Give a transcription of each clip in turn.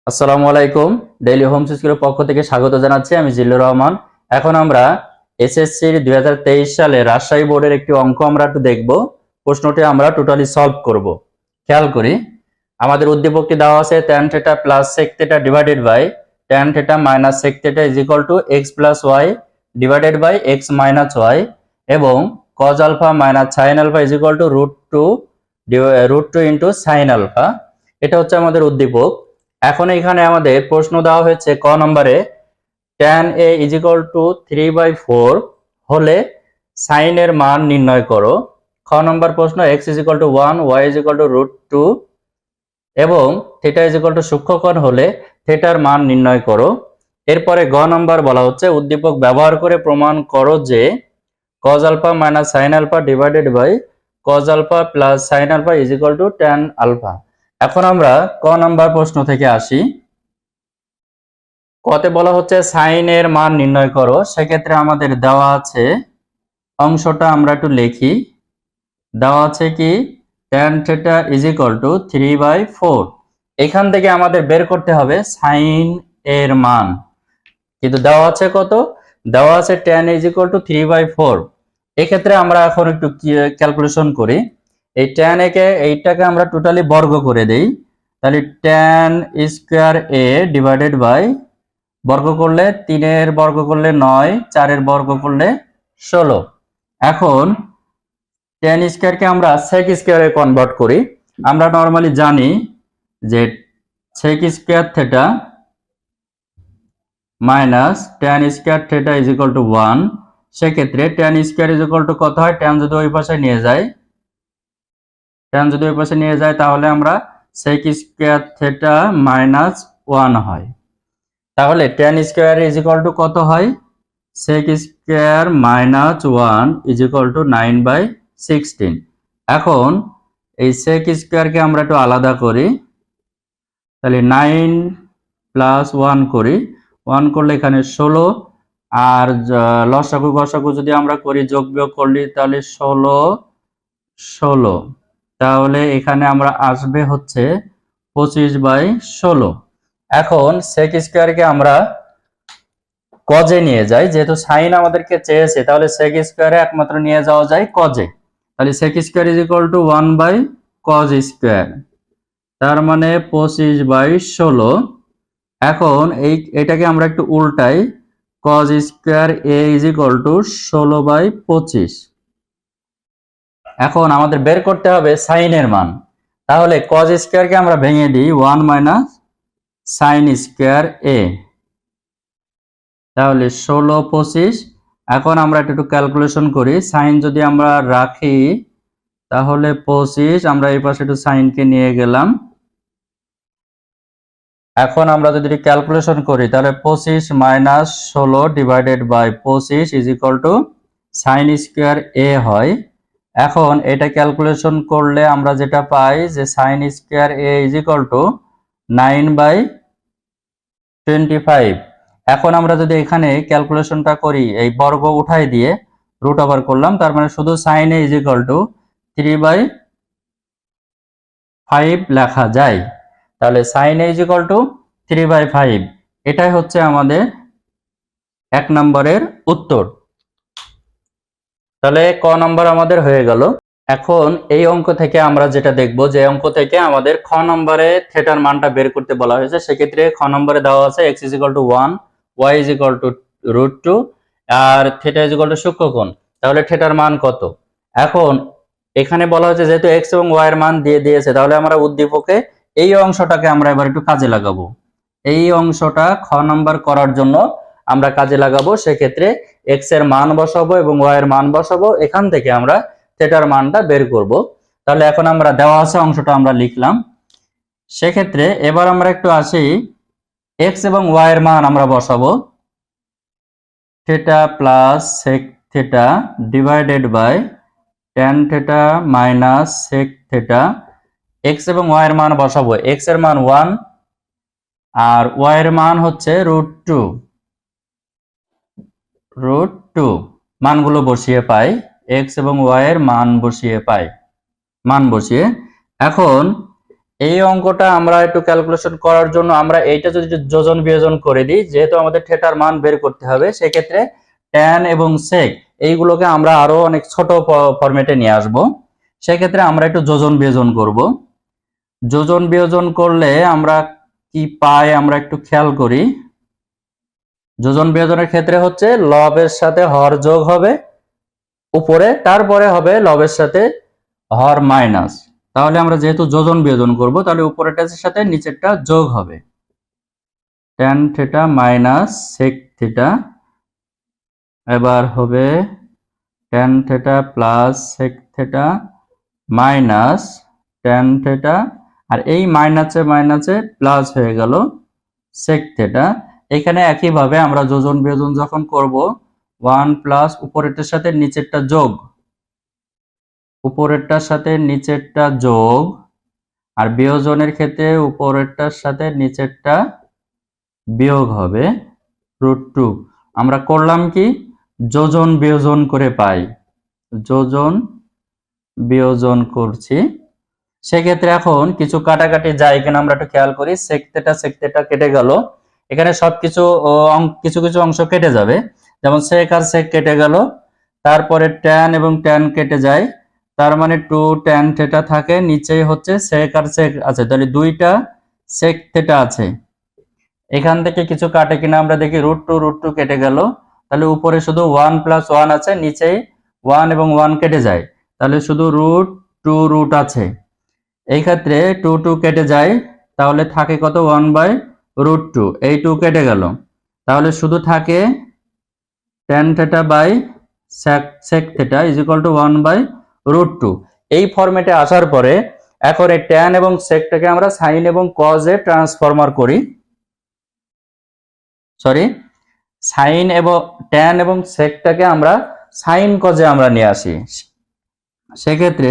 আসসালামু আলাইকুম। Daily Holmes স্কুলের পক্ষ থেকে স্বাগত জানাচ্ছি। আমি জিল্লুর রহমান। এখন আমরা এসএসসির 2023 সালে রাজশাহী বোর্ডের একটি অঙ্ক আমরা একটু দেখব। প্রশ্নটি আমরা টোটালি সলভ করব। খেয়াল করি, আমাদের উদ্দীপকটি দেওয়া আছে tan θ plus sec θ divided by tan θ minus sec θ is equal to x plus y divided by x minus y এবং cos alpha minus sin alpha is equal to √2 into sin alpha. এটা হচ্ছে আমাদের উদ্দীপক। এখন এখানে আমাদের প্রশ্ন দেওয়া হয়েছে ক নম্বরে tan a is equal two 3/4 হলে sin এর মান নির্ণয় করো। খ নম্বর প্রশ্ন x is equal to 1 y is equal to √2 এবং থিটা ইজ ইকুয়াল টু সূক্ষ্মকোণ হলে থিটার মান নির্ণয় করো। এরপরে গ নম্বর বলা হচ্ছে উদ্দীপক ব্যবহার করে প্রমাণ করো যে cos alpha minus sin alpha divided by cos alpha plus sin alpha is equal to tan alpha. এখন আমরা ক নাম্বার প্রশ্ন থেকে আসি। কতে বলা হচ্ছে সাইন এর মান নির্ণয় করো। সেক্ষেত্রে আমাদের দেওয়া আছে, অংশটা আমরা একটু লিখি। দেওয়া আছে কি tan θ ইজ ইকুয়াল টু 3/4। এখান থেকে আমাদের বের করতে হবে সাইন এর মান। কিন্তু দেওয়া আছে কত? দেওয়া আছে tan ইজ ইকুয়াল টু 3/4। এক্ষেত্রে আমরা এখন একটু ক্যালকুলেশন করি। এই tan এইটাকে আমরা টোটালি বর্গ করে দেই। তাহলে tan square a divided by বর্গ করলে 3 এর বর্গ করলে 9, 4 এর বর্গ করলে 16। এখন tan স্কয়ারকে আমরা sec স্কয়ারে কনভার্ট করি। আমরা নরমালি জানি যে sec square theta minus tan square theta is equal to 1। সেক্ষেত্রে tan square is equal two কত হয়? tan যদি ওই পাশে নিয়ে যায়, তাহলে আমরা sec স্কয়ার থিটা মাইনাস 1 হয়। তাহলে tan square is equal two কত হয়? sec square minus 1 is equal two 9/16। এখন এই sec স্কয়ারকে আমরা একটু আলাদা করি। তাহলে 9 প্লাস 1 করি, 1 করলে এখানে 16, আর লসাগু গসাগু যদি আমরা করি, যোগ বিয়োগ করলে তাহলে 16, তাহলে এখানে আমরা আসবে হচ্ছে 25/16। এখন sec স্কয়ারকে আমরা কজে নিয়ে যাই, যেহেতু সাইন আমাদেরকে চেয়েছে, তাহলে sec স্কয়ারে একমাত্র নিয়ে যাওয়া যায় কজে। তাহলে sec square is equal to 1/cos square, তার মানে 25/16। এখন এটাকে আমরা একটু উল্টাই, cos square a is equal two 16/25। এখন আমাদের বের করতে হবে সাইনের মান। তাহলে cos স্কয়ারকে আমরা ভেঙে দিই 1 মাইনাস sin স্কয়ার a, তাহলে 16/25। এখন আমরা একটু ক্যালকুলেশন করি। সাইন যদি আমরা রাখি তাহলে 25, আমরা এই পাশে একটু সাইনকে নিয়ে গেলাম। এখন আমরা যদি ক্যালকুলেশন করি তাহলে 25 minus 16 divided by 25 is equal to sine square a হয়। এখন এটা ক্যালকুলেশন করলে আমরা যেটা পাই যে sign square a is equal two 9/25। এখন আমরা যদি এখানে ক্যালকুলেশনটা করি, এই বর্গ উঠাই দিয়ে রুট ওভার করলাম, তার মানে শুধু sine a is equal to 3/5 লেখা যায়। তাহলে sine a is equal to 3/5। এটাই হচ্ছে আমাদের 1 নম্বরের উত্তর। তাহলে ক নম্বর আমাদের হয়ে গেল। এখন এই অঙ্ক থেকে আমরা যেটা দেখব, যে অঙ্ক থেকে আমাদের খ নম্বরে থিটার মানটা বের করতে বলা হয়েছে। সেক্ষেত্রে খ নম্বরে দেওয়া আছে x is equal to 1, y is equal to √2 আর থিটা ইজ ইকুয়াল টু সূক্ষ্মকোণ। তাহলে থিটার মান কত? এখন এখানে বলা হয়েছে যেহেতু x এবং y এর মান দিয়ে দিয়েছে, তাহলে আমরা উদ্দীপকে এই অংশটাকে আমরা এবার একটু কাজে লাগাবো। এই অংশটা খ নম্বর করার জন্য আমরা কাজে লাগাবো। সেক্ষেত্রে x এর মান বসাবো এবং y এর মান বসাবো, এখান থেকে আমরা থিটার মানটা বের করব। তাহলে এখন আমরা দেওয়া আছে অংশটা আমরা লিখলাম। সেক্ষেত্রে এবার আমরা একটু আসি, x এবং y এর মান আমরা বসাবো। Theta plus sec theta divided by tan theta minus sec theta. x এবং y এর মান বসাবো। x এর মান 1 আর y এর মান হচ্ছে √2। মানগুলো বসিয়ে পাই, x এবং y এর মান বসিয়ে পাই। এখন এই অঙ্কটা আমরা একটু ক্যালকুলেশন করার জন্য আমরা এইটা যদি যোজন বিয়োজন করে দিই, যেহেতু আমাদের থিটার মান বের করতে হবে, সেক্ষেত্রে ট্যান এবং সেক এইগুলোকে আমরা আরো অনেক ছোট ফরম্যাটে নিয়ে আসব। সেক্ষেত্রে আমরা একটু যোজন বিয়োজন করব। যোজন বিয়োজন করলে আমরা কি পাই আমরা একটু খেয়াল করি। যোজন বিয়োজনের ক্ষেত্রে হচ্ছে লবের সাথে হর যোগ হবে উপরে, তারপরে হবে লবের সাথে হর মাইনাস। তাহলে আমরা যেহেতু যোজন বিয়োজন করব, তাহলে উপরেরটার সাথে নিচেরটা যোগ হবে। Tan theta minus sec theta, এবার হবে tan theta plus sec theta minus tan theta, আর এই মাইনাসে মাইনাসে প্লাস হয়ে গেল সেক থিটা। এখানে একইভাবে আমরা যোজন বিয়োজন যখন করব, 1 প্লাস উপরেরটার সাথে নিচেরটা যোগ, উপরেরটার সাথে নিচেরটা যোগ, আর বিয়োজনের ক্ষেত্রে উপরেরটার সাথে নিচেরটা বিয়োগ হবে √2। আমরা করলাম কি, যোজন বিয়োজন করে পাই, যোজন বিয়োজন করছি। সেক্ষেত্রে এখন কিছু কাটাকাটি যায় কিনা আমরা একটু খেয়াল করি। সেক থিটা কেটে গেল, এখানে সবকিছু কিছু কিছু অংশ কেটে যাবে, যেমন সেক আর সেক কেটে গেল, তারপরে ট্যান এবং ট্যান কেটে যায়, তার মানে 2 ট্যান থিটা থাকে, নিচেই হচ্ছে সেক আর সেক আছে, তাহলে 2টা সেক থিটা আছে। এখান থেকে কিছু কাটে কিনা আমরা দেখি, √2 কেটে গেল, তাহলে উপরে শুধু 1 প্লাস 1 আছে, নিচেই 1 এবং 1 কেটে যায়, তাহলে শুধু √2 আছে। এই ক্ষেত্রে 2 কেটে যায়, তাহলে থাকে কত, 1/√2। এই 2 কেটে গেল, তাহলে শুধু থাকে tan theta by sec theta is equal to 1/√2। এই ফরম্যাটে আসার পরে এখন এই ট্যান এবং সেকটাকে আমরা সাইন এবং কজে ট্রান্সফরমার করি, সাইন এবং ট্যান এবং সেকটাকে আমরা সাইন কজে আমরা নিয়ে আসি। সেক্ষেত্রে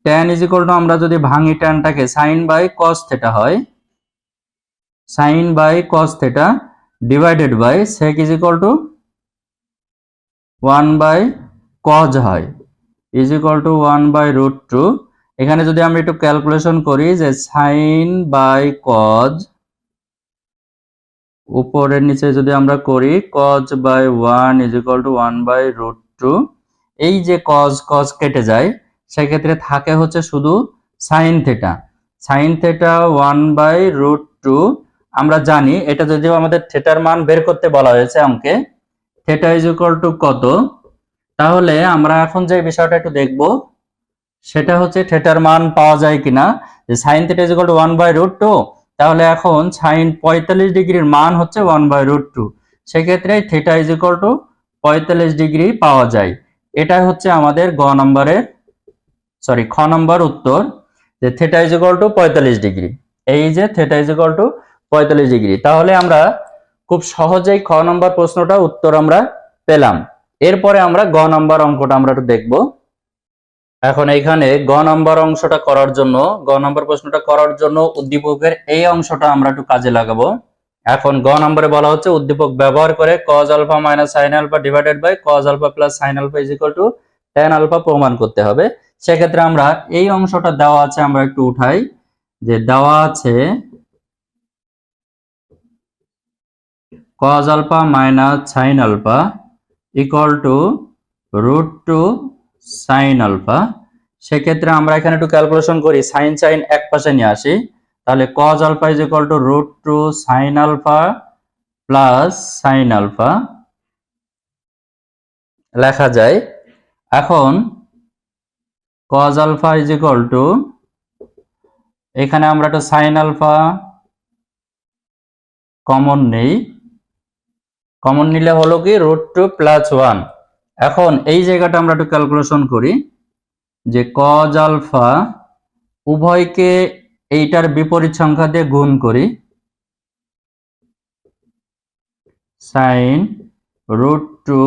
ট্যান ইজ ইকুয়াল টু, আমরা যদি ভাঙি ট্যানটাকে, সাইন বাই কস থিটা হয়, sine by cos theta divided by sec is equal to 1/cos হয়, ইজ ইকুয়াল টু 1/√2। এখানে যদি আমরা একটু ক্যালকুলেশন করি, যে সাইন বাই কজ উপরের নিচে যদি আমরা করি, cos by 1 is equal to 1/√2। এই যে cos কেটে যায়, সেক্ষেত্রে থাকে হচ্ছে শুধু সাইন থিটা, সাইন থিটা 1/√2। আমরা জানি এটা যদিও আমাদের থিটার মান বের করতে বলা হয়েছে অঙ্কে, থিটা ইজ ইকুয়াল টু কত, তাহলে আমরা এখন যে বিষয়টা একটু দেখব সেটা হচ্ছে থিটার মান পাওয়া যায় কিনা। যে sine theta is equal to 1/√2, তাহলে এখন সাইন 45 ডিগ্রির মান হচ্ছে 1/√2, সেক্ষেত্রে theta is equal two 45 degree পাওয়া যায়। এটা হচ্ছে আমাদের খ নম্বর উত্তর, যে theta is equal two 45 degree. এই যে theta is equal two 45 degree, তাহলে আমরা খুব সহজেই খ নম্বর প্রশ্নটা উত্তর আমরা পেলাম। এরপরে আমরা গ নম্বর অঙ্কটা আমরা একটু দেখব। এখন এইখানে গ নম্বর অংশটা করার জন্য, গ নম্বর প্রশ্নটা করার জন্য উদ্দীপকের এই অংশটা আমরা একটু কাজে লাগাবো। এখন গ নম্বরে বলা হচ্ছে, উদ্দীপক ব্যবহার করে cos alpha minus sine alpha divided by cos alpha plus sine alpha is equal to tan alpha প্রমাণ করতে হবে। সেক্ষেত্রে আমরা এই অংশটা দেওয়া আছে, আমরা একটু উঠাই, যে দেওয়া আছে cos alpha minus sine alpha equal to √2 sine alpha. সেক্ষেত্রে আমরা এখানে একটু ক্যালকুলেশন করি, সাইন এক পাশে নিয়ে আসি, তাহলে cos alpha is equal to √2 sine alpha plus sine alpha লেখা যায়। এখন cos alpha is equal to, এখানে আমরা একটা সাইন আলফা কমন নেই, কমন নিলে হলো কি √2 প্লাস 1। এখন এই জায়গাটা আমরা একটু ক্যালকুলেশন করি, যে cos আলফা উভয়কে এইটার বিপরীত সংখ্যা দিয়ে গুণ করি, সাইন √2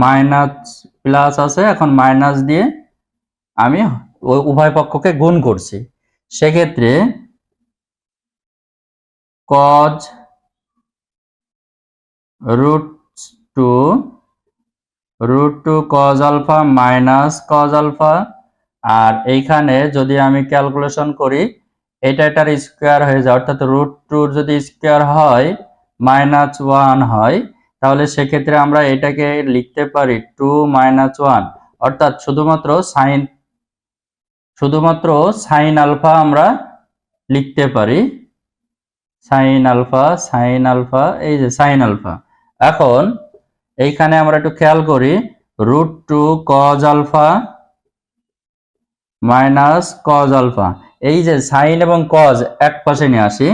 মাইনাস প্লাস আছে, এখন মাইনাস দিয়ে আমি উভয় পক্ষকে গুণ করছি। সেক্ষেত্রে cos √2 cos alpha minus cos alpha, আর এইখানে যদি আমি ক্যালকুলেশন করি, এটার স্কোয়ার হয়ে যায়, অর্থাৎ √2 যদি স্কোয়ার হয় -1 হয়, তাহলে সেক্ষেত্রে আমরা এটাকে লিখতে পারি 2 - 1, অর্থাৎ শুধুমাত্র সাইন আলফা আমরা লিখতে পারি। সাইন আলফা, এই যে সাইন আলফা। এখন এইখানে আমরা একটু খেয়াল করি, √2 cos alpha minus cos alpha, এই যে সাইন এবং cos এক পাশে নিয়ে আসি,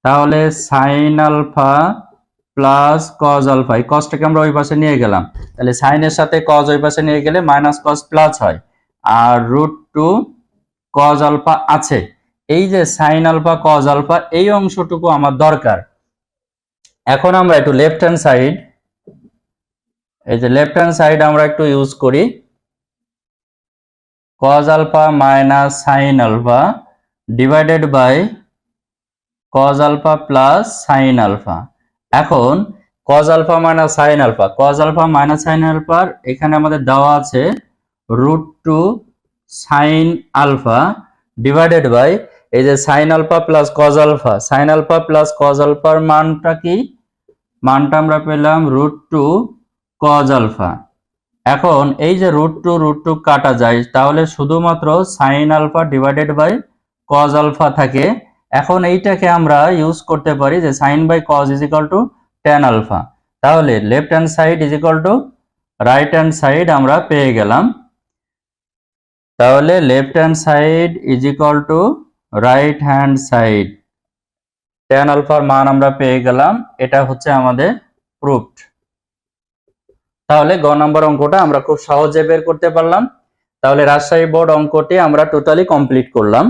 তাহলে sine alpha plus cos alpha, এই cosটাকে আমরা ওই পাশে নিয়ে গেলাম, তাহলে সাইনের সাথে cos ওই পাশে নিয়ে গেলে মাইনাস cos প্লাস হয়, আর √2 cos আলফা আছে। এই যে সাইন আলফা cos আলফা এই অংশটুকু আমার দরকার। এখন আমরা একটু লেফট হ্যান্ড সাইড, এই যে লেফট হ্যান্ড সাইড আমরা একটু ইউজ করি, cos alpha minus sine alpha divided by cos alpha plus sine alpha. এখন cos আলফা মাইনাস সাইন আলফার এখানে আমাদের দেওয়া আছে √2 সাইন আলফা ডিভাইডেড বাই এই যে sine alpha plus cos alpha, sine alpha plus cos আলফার মানটা কি, মানটা আমরা পেলাম √2 cos আলফা। এখন এই যে √2 কাটা যায়, তাহলে শুধুমাত্র sine alpha divided by cos alpha থাকে। এখন এইটাকে আমরা ইউজ করতে পারি যে sine by cos is equal to tan alpha, তাহলে left hand side is equal to right hand side আমরা পেয়ে গেলাম। তাহলে left hand side is equal to right hand side, tan আলফার মান আমরা পেয়ে গেলাম, এটা হচ্ছে আমাদের প্রুফড। তাহলে গ নম্বর অঙ্কটা আমরা খুব সহজে বের করতে পারলাম। তাহলে রাজশাহী বোর্ড অঙ্কটি আমরা টোটালি কমপ্লিট করলাম।